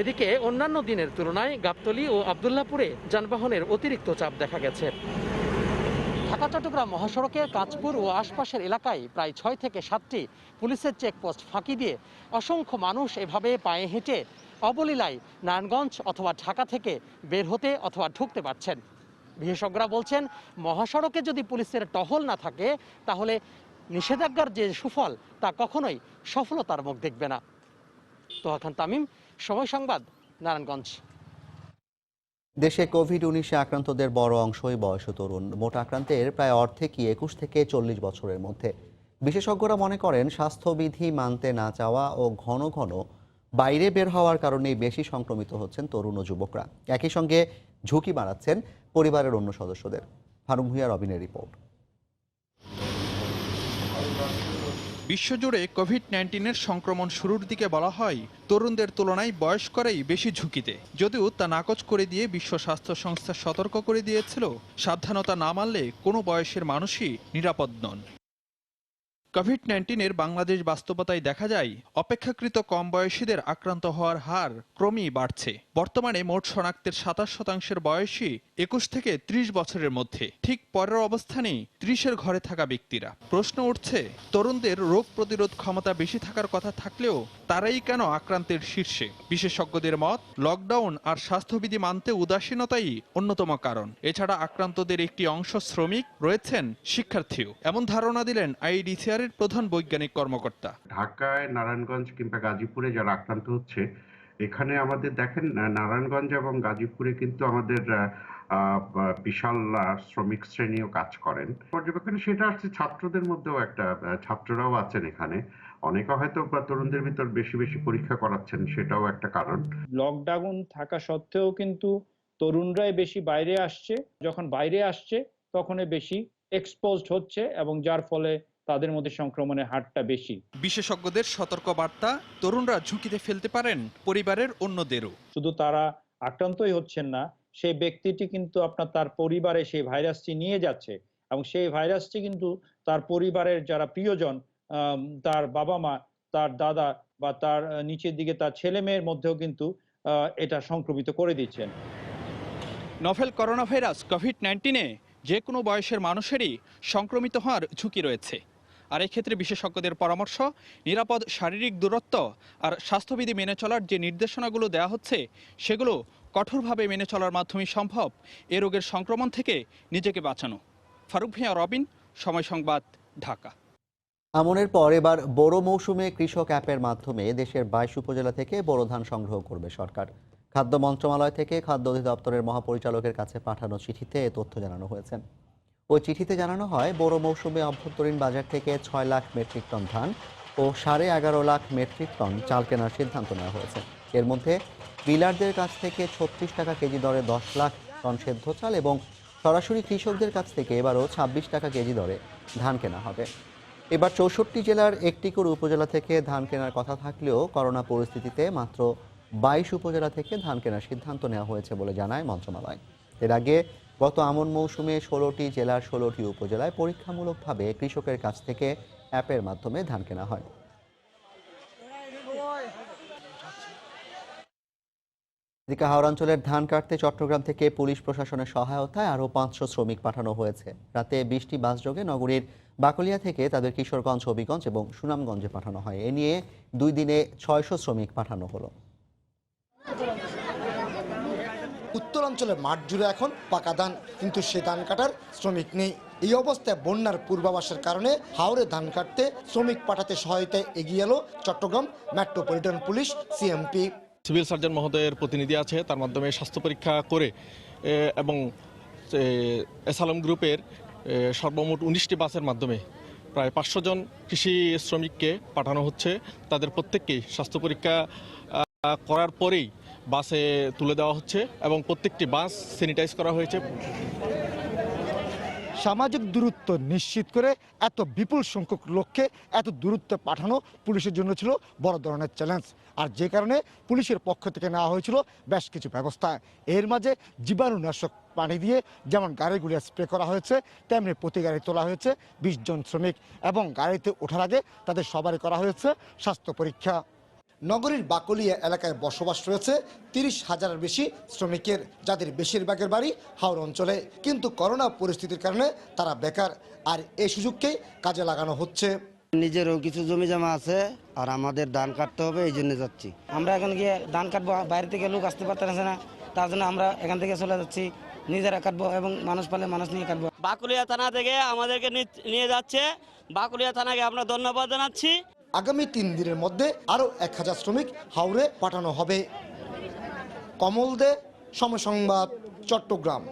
এদিকে অন্যান্য দিনের তুলনায় গাবতলী ও আব্দুল্লাহপুরে যানবাহনের অতিরিক্ত চাপ দেখা গেছে। ঢাকা চট্টগ্রাম মহাসড়কে কাঁচপুর ও আশপাশের এলাকায় প্রায় 6 থেকে 7টি পুলিশের চেকপোস্ট ফাঁকি দিয়ে অসংখ্য মানুষ এভাবে পায়ে হেঁটে অবলীলায় নারায়ণগঞ্জ অথবা ঢাকা থেকে বের হতে অথবা ঢুকতে পারছেন। বিশেষজ্ঞরা বলছেন, মহাসড়কে যদি পুলিশের টহল না থাকে তাহলে নিষেধাজ্ঞার যে সুফল তা কখনোই সফলতার মুখ দেখবে না। তোহা খান তামিম, সময় সংবাদ, নারায়ণগঞ্জ। দেশে কোভিড-19 আক্রান্তদের বড় অংশই বয়স তরুণ। মোট আক্রান্তের প্রায় অর্ধেকই 21 থেকে 40 বছরের মধ্যে। বিশেষজ্ঞরা মনে করেন, স্বাস্থ্যবিধি মানতে না চাওয়া ও ঘন ঘন বাইরে বের হওয়ার কারণেই বেশি সংক্রমিত হচ্ছেন তরুণ ও যুবকরা। একই সঙ্গে ঝুঁকি বাড়াচ্ছেন পরিবারের অন্য সদস্যদের। ফারুক ভূঁইয়া, রবিনের রিপোর্ট। বিশ্বজুড়ে কোভিড-19 সংক্রমণ শুরুর দিকে বলা হয় তরুণদের তুলনায় বয়স্করাই বেশি ঝুঁকিতে। যদিও তা নাকচ করে দিয়ে বিশ্ব স্বাস্থ্য সংস্থা সতর্ক করে দিয়েছিল, সাবধানতা না মানলে কোনো বয়সের মানুষই নিরাপদ নন। কোভিড-19 বাংলাদেশ বাস্তবতায় দেখা যায় অপেক্ষাকৃত কম বয়সীদের আক্রান্ত হওয়ার হার ক্রমেই বাড়ছে। বর্তমানে মোট শনাক্তের 27% বয়সী 21 থেকে 30 বছরের মধ্যে। ঠিক পরের অবস্থানেই 30-এর ঘরে থাকা ব্যক্তিরা। প্রশ্ন উঠছে, তরুণদের রোগ প্রতিরোধ ক্ষমতা বেশি থাকার কথা থাকলেও তারাই কেন আক্রান্তের শীর্ষে? বিশেষজ্ঞদের মত, লকডাউন আর স্বাস্থ্যবিধি মানতে উদাসীনতাই অন্যতম কারণ। এছাড়া আক্রান্তদের একটি অংশ শ্রমিক, রয়েছেন শিক্ষার্থীও। এমন ধারণা দিলেন আইডিসিআর প্রধান বৈজ্ঞানিক কর্মকর্তা। ঢাকায়, নারায়ণগঞ্জ কিংবা গাজীপুরে যারা আক্রান্ত হচ্ছে, এখানে আমাদের দেখেন নারায়ণগঞ্জ এবং গাজীপুরে কিন্তু আমাদের বিশাল শ্রমিক শ্রেণীও কাজ করেন। পর্যবেক্ষণে সেটা আসছে ছাত্রদের মধ্যেও একটা, ছাত্ররাও আছেন এখানে। অনেকে হয়তো তরুণদের ভিতর বেশি বেশি পরীক্ষা করাচ্ছেন, সেটাও একটা কারণ। লকডাউন থাকা সত্ত্বেও কিন্তু তরুণরাই বেশি বাইরে আসছে। যখন বাইরে আসছে তখনই বেশি এক্সপোজড হচ্ছে এবং যার ফলে তাদের মধ্যে সংক্রমণের হারটা বেশি। বিশেষজ্ঞদের সতর্ক বার্তা, তরুণরা ঝুঁকিতে ফেলতে পারেন পরিবারের অন্যদেরও। শুধু তারা আক্রান্তই হচ্ছেন না, সেই ব্যক্তিটি কিন্তু তার পরিবারে সেই ভাইরাসটি নিয়ে যাচ্ছে এবং সেই ভাইরাসটি কিন্তু তার পরিবারের যারা প্রিয়জন, তার বাবা মা, তার দাদা বা তার নিচের দিকে তার ছেলে মেয়ের মধ্যেও কিন্তু এটা সংক্রমিত করে দিচ্ছেন। নভেল করোনা ভাইরাস কোভিড-19 যে কোনো বয়সের মানুষেরই সংক্রমিত হওয়ার ঝুঁকি রয়েছে। আর এক্ষেত্রে বিশেষজ্ঞদের পরামর্শ, নিরাপদ শারীরিক দূরত্ব আর স্বাস্থ্যবিধি মেনে চলার যে নির্দেশনাগুলো দেওয়া হচ্ছে, সেগুলো কঠোরভাবে মেনে চলার মাধ্যমে সম্ভব এ রোগের সংক্রমণ থেকে নিজেকে বাঁচানো। ফারুক ভূঁইয়া, রবিন, সময় সংবাদ, ঢাকা। আমনের পর এবার বোরো মৌসুমে কৃষক অ্যাপের মাধ্যমে দেশের 22 উপজেলা থেকে বোরো ধান সংগ্রহ করবে সরকার। খাদ্য মন্ত্রণালয় থেকে খাদ্য অধিদপ্তরের মহাপরিচালকের কাছে পাঠানো চিঠিতে এ তথ্য জানানো হয়েছে। ওই চিঠিতে জানানো হয়, বোরো মৌসুমে অভ্যন্তরীণ বাজার থেকে 6 লাখ মেট্রিক টন ধান ও 11.5 লাখ মেট্রিক টন চাল কেনার সিদ্ধান্ত নেওয়া হয়েছে। এর মধ্যে ডিলারদের কাছ থেকে 36 টাকা কেজি দরে 10 লাখ টন সেদ্ধ চাল এবং সরাসরি কৃষকদের কাছ থেকে এবারও 26 টাকা কেজি দরে ধান কেনা হবে। এবার 64 জেলার একটি করে উপজেলা থেকে ধান কেনার কথা থাকলেও করোনা পরিস্থিতিতে মাত্র 22 উপজেলা থেকে ধান কেনার সিদ্ধান্ত নেওয়া হয়েছে বলে জানায় মন্ত্রণালয়। এর আগে গত আমন মৌসুমে 16টি জেলার 16টি উপজেলায় পরীক্ষামূলকভাবে কৃষকের কাছ থেকে অ্যাপের মাধ্যমে ধান কেনা হয়। এদিকে হাওড় অঞ্চলের ধান কাটতে চট্টগ্রাম থেকে পুলিশ প্রশাসনের সহায়তায় আরও 500 শ্রমিক পাঠানো হয়েছে। রাতে 20টি বাসযোগে নগরীর বাকলিয়া থেকে তাদের কিশোরগঞ্জ, হবিগঞ্জ এবং সুনামগঞ্জে পাঠানো হয়। এ নিয়ে 2 দিনে 600 শ্রমিক পাঠানো হলো। উত্তরাঞ্চলের মাঠ জুড়ে এখন পাকা ধান, কিন্তু সে ধান কাটার শ্রমিক নেই। এই অবস্থায় বন্যার পূর্বাভাসের কারণে হাওড়ে ধান কাটতে শ্রমিক পাঠাতে সহায়তায় এগিয়ে এলো Chattogram metropolitan police CMP. Civil surgeon মহোদয়ের প্রতিনিধি আছে, তার মাধ্যমে স্বাস্থ্য পরীক্ষা করে এবং এসালম গ্রুপের সর্বমোট 19টি বাসের মাধ্যমে প্রায় 500 জন কৃষি শ্রমিককে পাঠানো হচ্ছে। তাদের প্রত্যেককেই স্বাস্থ্য পরীক্ষা করার পরেই বাসে তুলে দেওয়া হচ্ছে এবং প্রত্যেকটি বাস স্যানিটাইজ করা হয়েছে। সামাজিক দূরত্ব নিশ্চিত করে এত বিপুল সংখ্যক লোককে এত দূরত্বে পাঠানো পুলিশের জন্য ছিল বড় ধরনের চ্যালেঞ্জ, আর যে কারণে পুলিশের পক্ষ থেকে নেওয়া হয়েছিল বেশ কিছু ব্যবস্থা। এর মাঝে জীবাণুনাশক পানি দিয়ে যেমন গাড়িগুলি স্প্রে করা হয়েছে, তেমনি প্রতি গাড়ি তোলা হয়েছে 20 জন শ্রমিক এবং গাড়িতে ওঠার আগে তাদের সবারই করা হয়েছে স্বাস্থ্য পরীক্ষা। নগরীর বাকলিয়া এলাকায় বসবাস রয়েছে 30,000-এর বেশি শ্রমিকের, যাদের বেশিরভাগের বাড়ি হাওড় অঞ্চলে। কিন্তু করোনা পরিস্থিতির কারণে তারা বেকার, আর এই সুযোগকেই কাজে লাগানো হচ্ছে। নিজেরও কিছু জমি জমা আছে, আর আমাদের ধান কাটতে হবে, এই জন্য যাচ্ছি। আমরা এখন গিয়ে ধান কাটবো, বাইরে থেকে লোক আসতে পারতেছে না, তার জন্য আমরা এখান থেকে চলে যাচ্ছি, নিজেরা কাটবো এবং মানুষ পালে মানুষ নিয়ে কাটবো। বাকুলিয়া থানা থেকে আমাদেরকে নিয়ে যাচ্ছে, বাকুলিয়া থানাকে আমরা ধন্যবাদ জানাচ্ছি। আগামী 3 দিনের মধ্যে আরও 1000 শ্রমিক হাওড়ে পাঠানো হবে। কমল দে, সময় সংবাদ, চট্টগ্রাম।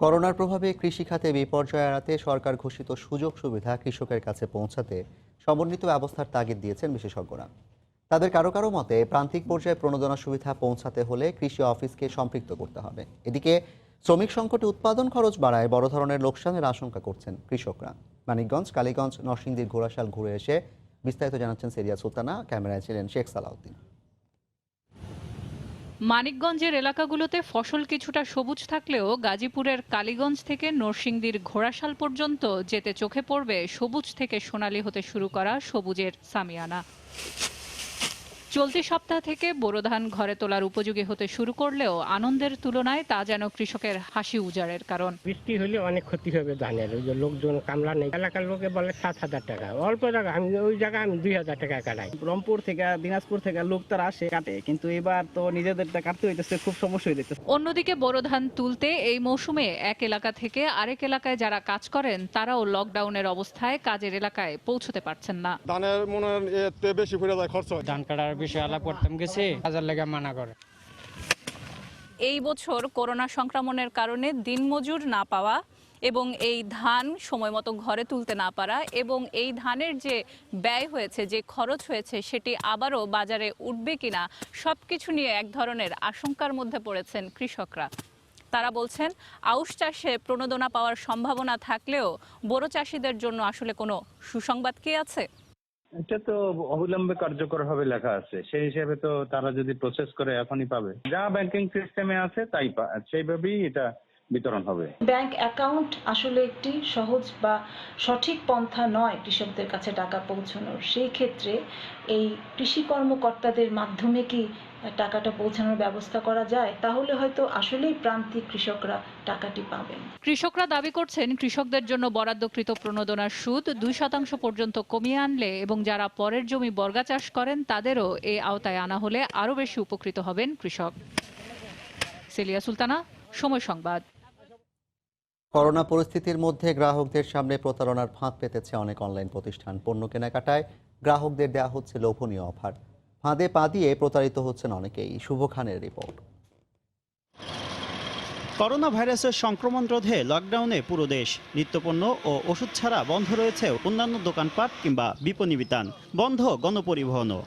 করোনার প্রভাবে কৃষিখাতে বিপর্যয় এড়াতে সরকার ঘোষিত সুযোগ সুবিধা কৃষকের কাছে পৌঁছাতে সমন্বিত ব্যবস্থার তাগিদ দিয়েছেন বিশেষজ্ঞরা। তাদের কারো কারো মতে প্রান্তিক পর্যায়ে প্রণোদনা সুবিধা পৌঁছাতে হলে কৃষি অফিসকে সম্পৃক্ত করতে হবে। এদিকে শ্রমিক সংকটে উৎপাদন খরচ বাড়ায় বড় ধরনের লোকসানের আশঙ্কা করছেন কৃষকরা। মানিকগঞ্জ, কালীগঞ্জ, নরসিংদীর ঘোড়াশাল ঘুরে এসে বিস্তারিত জানাচ্ছেন সেরিয়া সুলতানা, ক্যামেরায় ছিলেন শেখ সালাউদ্দিন। মানিকগঞ্জের এলাকাগুলোতে ফসল কিছুটা সবুজ থাকলেও গাজীপুরের কালীগঞ্জ থেকে নরসিংদীর ঘোড়াশাল পর্যন্ত যেতে চোখে পড়বে সবুজ থেকে সোনালী হতে শুরু করা সবুজের সামিয়ানা। চলতি সপ্তাহ থেকে বোরো ধান ঘরে তোলার উপযোগী হতে শুরু করলেও আনন্দের তুলনায় তা যেন কৃষকের হাসি উজাড়ের কারণ। বৃষ্টি হলে অনেক ক্ষতি হবে ধানের, ওই যে লোকজন কামলা নেই, এলাকার লোকে বলে 7,000 টাকা, অল্প জায়গা, আমি ওই জায়গায় আমি 2,000 টাকা কাটাই। রংপুর থেকে, দিনাজপুর থেকে লোক তারা আসে কাটে, কিন্তু এবার তো নিজেদেরটা কাটতে হইতেছে, খুব সমস্যা হইতেছে। অন্যদিকে বোরো ধান তুলতে এই মৌসুমে এক এলাকা থেকে আরেক এলাকায় যারা কাজ করেন তারাও লকডাউনের অবস্থায় কাজের এলাকায় পৌঁছতে পারছেন না। ধানের মনে বেশি পড়ে যায় খরচ, ধান কাটার বিষয়ে আলাপ করতাম গেছে, হাজার লেগে মানা করে। এই বছর করোনা সংক্রমণের কারণে দিনমজুর না পাওয়া এবং এই ধান সময় মতো ঘরে তুলতে না পারা এবং এই ধানের যে ব্যয় হয়েছে, যে খরচ হয়েছে, সেটি আবারও বাজারে উঠবে কিনা সবকিছু নিয়ে এক ধরনের আশঙ্কার মধ্যে পড়েছেন কৃষকরা। তারা বলছেন আউশ চাষে প্রণোদনা পাওয়ার সম্ভাবনা থাকলেও বোরো চাষিদের জন্য আসলে কোনো সুসংবাদ কি আছে? এটা তো অবিলম্বে কার্যকর হবে লেখা আছে, সেই হিসেবে তো তারা যদি প্রসেস করে এখনই পাবে, যা ব্যাংকিং সিস্টেমে আছে তাই সেইভাবেই এটা বিতরণ হবে। ব্যাংক অ্যাকাউন্ট আসলে একটি সহজ বা সঠিক পন্থা নয় কৃষকদের কাছে টাকা পৌঁছানোর। সেই ক্ষেত্রে এই কৃষি কর্মকর্তাদের মাধ্যমে কি টাকাটা পৌঁছানোর ব্যবস্থা করা যায়, তাহলে হয়তো আসলেই প্রান্তিক কৃষকরা টাকাটি পাবেন। কৃষকরা দাবি করছেন কৃষকদের জন্য বরাদ্দকৃত প্রণোদনার সুদ 2% পর্যন্ত কমিয়ে আনলে এবং যারা পরের জমি বর্গা চাষ করেন তাদেরও এই আওতায় আনা হলে আরও বেশি উপকৃত হবেন কৃষক। সেলিয়া সুলতানা, সময় সংবাদ। করোনা পরিস্থিতির মধ্যে গ্রাহকদের সামনে প্রতারণার ফাঁদ পেতেছে অনেক অনলাইন প্রতিষ্ঠান। পণ্য কেনাকাটায় গ্রাহকদের দেওয়া হচ্ছে লোভনীয় অফার, ফাঁদে পা দিয়ে প্রতারিত হচ্ছেন অনেকেই। শুভ খানের রিপোর্ট। করোনা ভাইরাসের সংক্রমণ রোধে লকডাউনে পুরো দেশ, নিত্যপণ্য ও ওষুধ ছাড়া বন্ধ রয়েছে অন্যান্য দোকানপাট কিংবা বিপণী বিতান, বন্ধ গণপরিবহনও।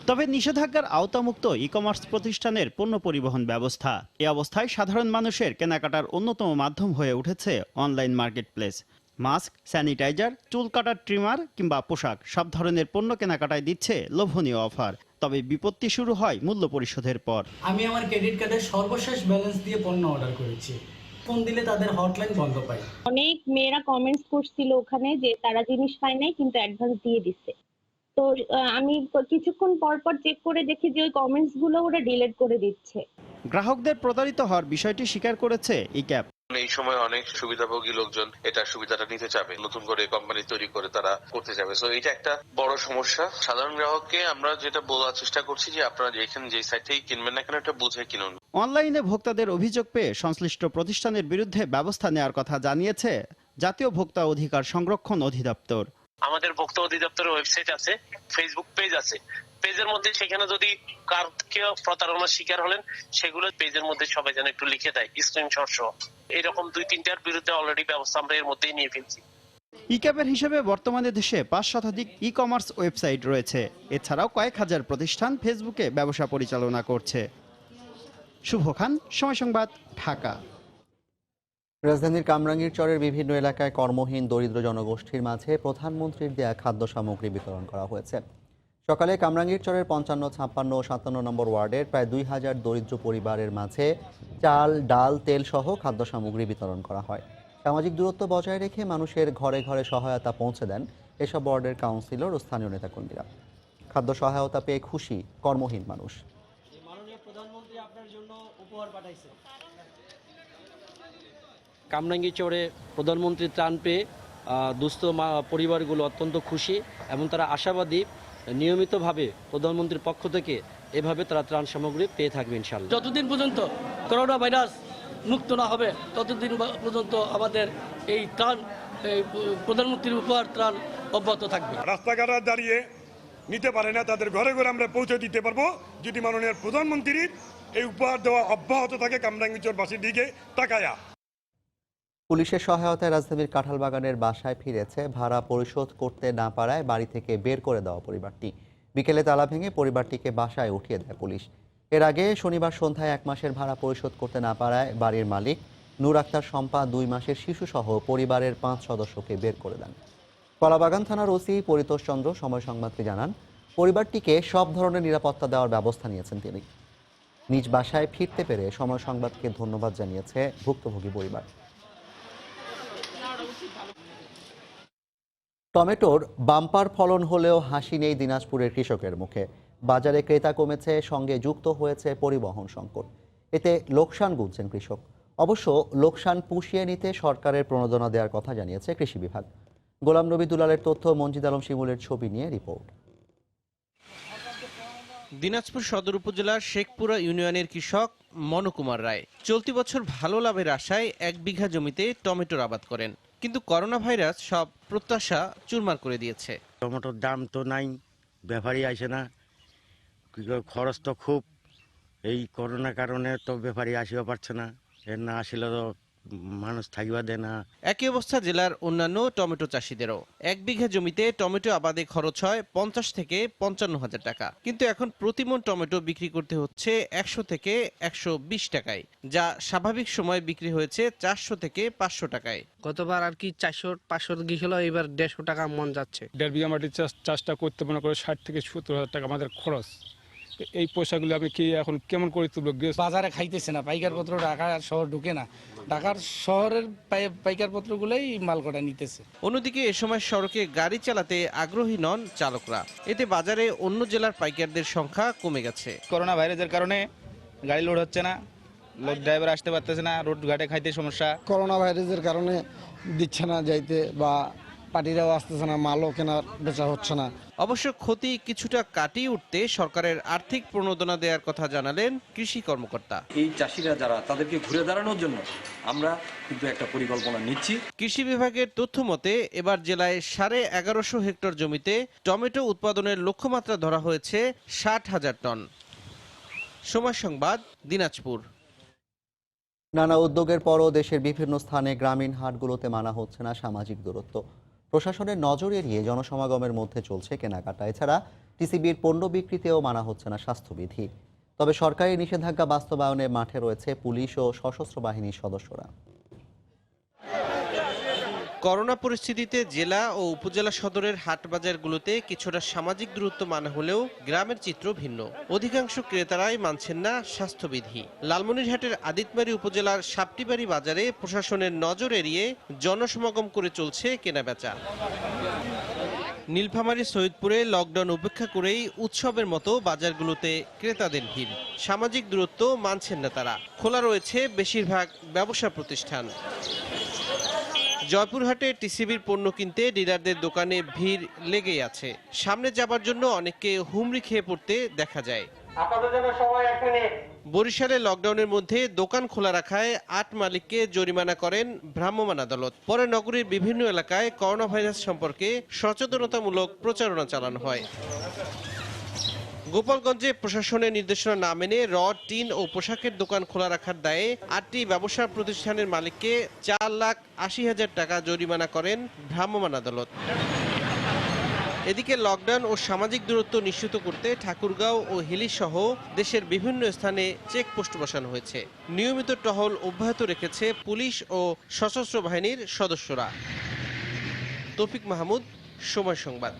তবে নিষেধাজ্ঞার আওতামুক্ত ই কমার্স প্রতিষ্ঠানের পণ্য পরিবহন ব্যবস্থা। এ অবস্থায় সাধারণ মানুষের কেনাকাটার অন্যতম মাধ্যম হয়ে উঠেছে অনলাইন মার্কেটপ্লেস। মাস্ক, স্যানিটাইজার, চুল কাটার ট্রিমার কিংবা পোশাক, সব ধরনের পণ্য কেনাকাটায় দিচ্ছে লোভনীয় অফার। তবে বিপত্তি শুরু হয় মূল্য পরিশোধের পর। আমি আমার ক্রেডিট কার্ডের সর্বশেষ ব্যালেন্স দিয়ে পণ্য অর্ডার করেছি, ফোন দিলে তাদের হটলাইন বন্ধ পাই। অনেক মেয়েরা কমেন্টস করছিল ওখানে যে তারা জিনিস পায় নাই কিন্তু অ্যাডভান্স দিয়ে দিচ্ছে। তো আমি কিছুক্ষণ পর পর চেক করে দেখি যে ওই কমেন্টস গুলো ওরা ডিলিট করে দিচ্ছে। গ্রাহকদের প্রতারিত হওয়ার বিষয়টি স্বীকার করেছে ইক্যাপ। এই সময় অনেক সুবিধাভোগী লোকজন এটা সুবিধাটা নিতে চাবে, নতুন করে কোম্পানি তৈরি করে তারা করতে যাবে। সো এটা একটা বড় সমস্যা। সাধারণ গ্রাহককে আমরা যেটা বলার চেষ্টা করছি যে আপনারা যেখানে যে সাইটেই কিনবেন না কেন এটা বুঝে কিনুন। অনলাইনে ভোক্তাদের অভিযোগ পেয়ে সংশ্লিষ্ট প্রতিষ্ঠানের বিরুদ্ধে ব্যবস্থা নেওয়ার কথা জানিয়েছে জাতীয় ভোক্তা অধিকার সংরক্ষণ অধিদপ্তর। আমাদের ভোক্তা অধিদপ্তরের ওয়েবসাইট আছে, ফেসবুক পেজ আছে। পেজের মধ্যে সেখানে যদি কার কেউ প্রতারণার শিকার হলেন সেগুলো পেজের মধ্যে সবাই যেন একটু লিখে দেয় স্ক্রিনশট সহ। এরকম 2-3টার বিরুদ্ধে অলরেডি ব্যবস্থা আমরা এর মধ্যেই নিয়ে ফেলছি। ইক্যাপের হিসেবে বর্তমানে দেশে 5 শতাধিক ই কমার্স ওয়েবসাইট রয়েছে। এছাড়াও কয়েক হাজার প্রতিষ্ঠান ফেসবুকে ব্যবসা পরিচালনা করছে। শুভ খান, সময় সংবাদ, ঢাকা। রাজধানীর কামরাঙ্গীর চরের বিভিন্ন এলাকায় কর্মহীন দরিদ্র জনগোষ্ঠীর মাঝে প্রধানমন্ত্রীর দেয়া খাদ্য সামগ্রী বিতরণ করা হয়েছে। সকালে কামরাঙ্গীর চরের 55, 56 ও 57 নম্বর ওয়ার্ডের প্রায় 2000 দরিদ্র পরিবারের মাঝে চাল, ডাল, তেল সহ খাদ্য সামগ্রী বিতরণ করা হয়। সামাজিক দূরত্ব বজায় রেখে মানুষের ঘরে ঘরে সহায়তা পৌঁছে দেন এসব ওয়ার্ডের কাউন্সিলর ও স্থানীয় নেতাকর্মীরা। খাদ্য সহায়তা পেয়ে খুশি কর্মহীন মানুষ। কামরাঙ্গীরচরে প্রধানমন্ত্রী ত্রাণ পেয়ে দুস্থ পরিবারগুলো অত্যন্ত খুশি এবং তারা আশাবাদী নিয়মিতভাবে প্রধানমন্ত্রীর পক্ষ থেকে এভাবে তারা ত্রাণ সামগ্রী পেয়ে থাকবে ইনশাআল্লাহ। যতদিন পর্যন্ত করোনা ভাইরাস মুক্ত না হবে ততদিন পর্যন্ত আমাদের এই ত্রাণ প্রধানমন্ত্রীর উপহার ত্রাণ অব্যাহত থাকবে। রাস্তাঘাটে দাঁড়িয়ে নিতে পারে না, তাদের ঘরে ঘরে আমরা পৌঁছে দিতে পারবো যদি মাননীয় প্রধানমন্ত্রীর এই উপহার দেওয়া অব্যাহত থাকে কামরাঙ্গীরচরবাসীর দিকে তাকায়া। পুলিশের সহায়তায় রাজধানীর কাঁঠালবাগানের বাসায় ফিরেছে ভাড়া পরিশোধ করতে না পারায় বাড়ি থেকে বের করে দেওয়া পরিবারটি। বিকেলে তালা ভেঙে পরিবারটিকে বাসায় উঠিয়ে দেয় পুলিশ। এর আগে শনিবার সন্ধ্যায় 1 মাসের ভাড়া পরিশোধ করতে না পারায় বাড়ির মালিক নূর আক্তার শম্পা 2 মাসের শিশুসহ পরিবারের 5 সদস্যকে বের করে দেন। কলাবাগান থানার ওসি পরিতোষ চন্দ্র সময় সংবাদকে জানান, পরিবারটিকে সব ধরনের নিরাপত্তা দেওয়ার ব্যবস্থা নিয়েছেন তিনি। নিজ বাসায় ফিরতে পেরে সময় সংবাদকে ধন্যবাদ জানিয়েছে ভুক্তভোগী পরিবার। টমেটোর বাম্পার ফলন হলেও হাসি নেই দিনাজপুরের কৃষকের মুখে। বাজারে ক্রেতা কমেছে, সঙ্গে যুক্ত হয়েছে পরিবহন সংকট। এতে লোকসান গুনছেন কৃষক। অবশ্য লোকসান পুষিয়ে নিতে সরকারের প্রণোদনা দেওয়ার কথা জানিয়েছে কৃষি বিভাগ। গোলাম নবী দুলালের তথ্য, মঞ্জিদ আলম শিমুলের ছবি নিয়ে রিপোর্ট। দিনাজপুর সদর উপজেলার শেখপুরা ইউনিয়নের কৃষক মনকুমার রায় চলতি বছর ভালো লাভের আশায় 1 বিঘা জমিতে টমেটোর আবাদ করেন, কিন্তু করোনা ভাইরাস সব প্রত্যাশা চুরমার করে দিয়েছে। টমেটোর দাম তো নাই, ব্যাপারী আসে না, খরচ তো খুব, এই করোনার কারণে তো ব্যাপারী আসিও পারছে না, এর না আসলে তো মানুষ থাকবা দেয় না। একই অবস্থা জেলার অন্যান্য টমেটো চাষিদেরও। 1 বিঘা জমিতে টমেটো আবাদে খরচ হয় 50 থেকে 55 হাজার টাকা, কিন্তু এখন প্রতিমন টমেটো বিক্রি করতে হচ্ছে 100 থেকে 120 টাকায়, যা স্বাভাবিক সময় বিক্রি হয়েছে 400 থেকে 500 টাকায়। গতবার আর কি 400-500 গিয়েছিল, এবার 150 টাকা মন যাচ্ছে। 1.5 বিঘা মাটির চাষটা করতে মনে করে 60 থেকে 70 হাজার টাকা আমাদের খরচ। এই পয়সাগুলো আমি কি এখন কেমন করে তুলব? বাজারে খাইতেছে না, পাইকার পত্র ঢাকা শহর ঢুকে না, ঢাকার শহরের পাইকার পত্রগুলোই মাল কটা নিতেছে। অন্যদিকে এ সময় সড়কে গাড়ি চালাতে আগ্রহী নন চালকরা। এতে বাজারে অন্য জেলার পাইকারদের সংখ্যা কমে গেছে। করোনা ভাইরাসের কারণে গাড়ি লোড হচ্ছে না, লোক ড্রাইভার আসতে পারতেছে না, রোড ঘাটে খাইতে সমস্যা। করোনা ভাইরাসের কারণে দিচ্ছে না যাইতে, বা পার্টিরাও আসতেছে না, মালও কেনা বেচা হচ্ছে না। অবশ্য ক্ষতি কিছুটা কাটিয়ে উঠতে সরকারের আর্থিক প্রণোদনা দেওয়ার কথা জানালেন কৃষি কর্মকর্তা। এই চাষিরা যারা, তাদেরকে ঘুরে দাঁড়ানোর জন্য আমরা কিন্তু একটা পরিকল্পনা নিচ্ছি। কৃষি বিভাগের তথ্য মতে এবার জেলায় 1150 হেক্টর জমিতে টমেটো উৎপাদনের লক্ষ্যমাত্রা ধরা হয়েছে 60,000 টন। সময় সংবাদ, দিনাজপুর। নানা উদ্যোগের পরও দেশের বিভিন্ন স্থানে গ্রামীণ হাটগুলোতে মানা হচ্ছে না সামাজিক দূরত্ব। প্রশাসনের নজর এড়িয়ে জনসমাগমের মধ্যে চলছে কেনাকাটা। এছাড়া টিসিবির পণ্য বিক্রিতেও মানা হচ্ছে না স্বাস্থ্যবিধি। তবে সরকারি নিষেধাজ্ঞা বাস্তবায়নে মাঠে রয়েছে পুলিশ ও সশস্ত্র বাহিনীর সদস্যরা। করোনা পরিস্থিতিতে জেলা ও উপজেলা সদরের হাট বাজারগুলোতে কিছুটা সামাজিক দূরত্ব মানা হলেও গ্রামের চিত্র ভিন্ন। অধিকাংশ ক্রেতারাই মানছেন না স্বাস্থ্যবিধি। লালমনিরহাটের আদিতমারী উপজেলার সাপটিবাড়ি বাজারে প্রশাসনের নজর এড়িয়ে জনসমাগম করে চলছে কেনাবেচা। নীলফামারী সৈয়দপুরে লকডাউন উপেক্ষা করেই উৎসবের মতো বাজারগুলোতে ক্রেতাদের ভিড়। সামাজিক দূরত্ব মানছেন না তারা। খোলা রয়েছে বেশিরভাগ ব্যবসা প্রতিষ্ঠান। জয়পুরহাটে টিসিবির পণ্য কিনতে ডিলারদের দোকানে ভিড় লেগেই আছে। সামনে যাবার জন্য অনেককে হুমড়ি খেয়ে পড়তে দেখা যায়। বরিশালে লকডাউনের মধ্যে দোকান খোলা রাখায় 8 মালিককে জরিমানা করেন ভ্রাম্যমাণ আদালত। পরে নগরীর বিভিন্ন এলাকায় করোনা ভাইরাস সম্পর্কে সচেতনতামূলক প্রচারণা চালানো হয়। গোপালগঞ্জে প্রশাসনের নির্দেশনা না মেনে রড, টিন ও পোশাকের দোকান খোলা রাখার দায়ে 8টি ব্যবসা প্রতিষ্ঠানের মালিককে 4,80,000 টাকা জরিমানা করেন ভ্রাম্যমাণ আদালত। এদিকে লকডাউন ও সামাজিক দূরত্ব নিশ্চিত করতে ঠাকুরগাঁও ও হিলি সহ দেশের বিভিন্ন স্থানে চেকপোস্ট বসানো হয়েছে। নিয়মিত টহল অব্যাহত রেখেছে পুলিশ ও সশস্ত্র বাহিনীর সদস্যরা। তৌফিক মাহমুদ, সময় সংবাদ।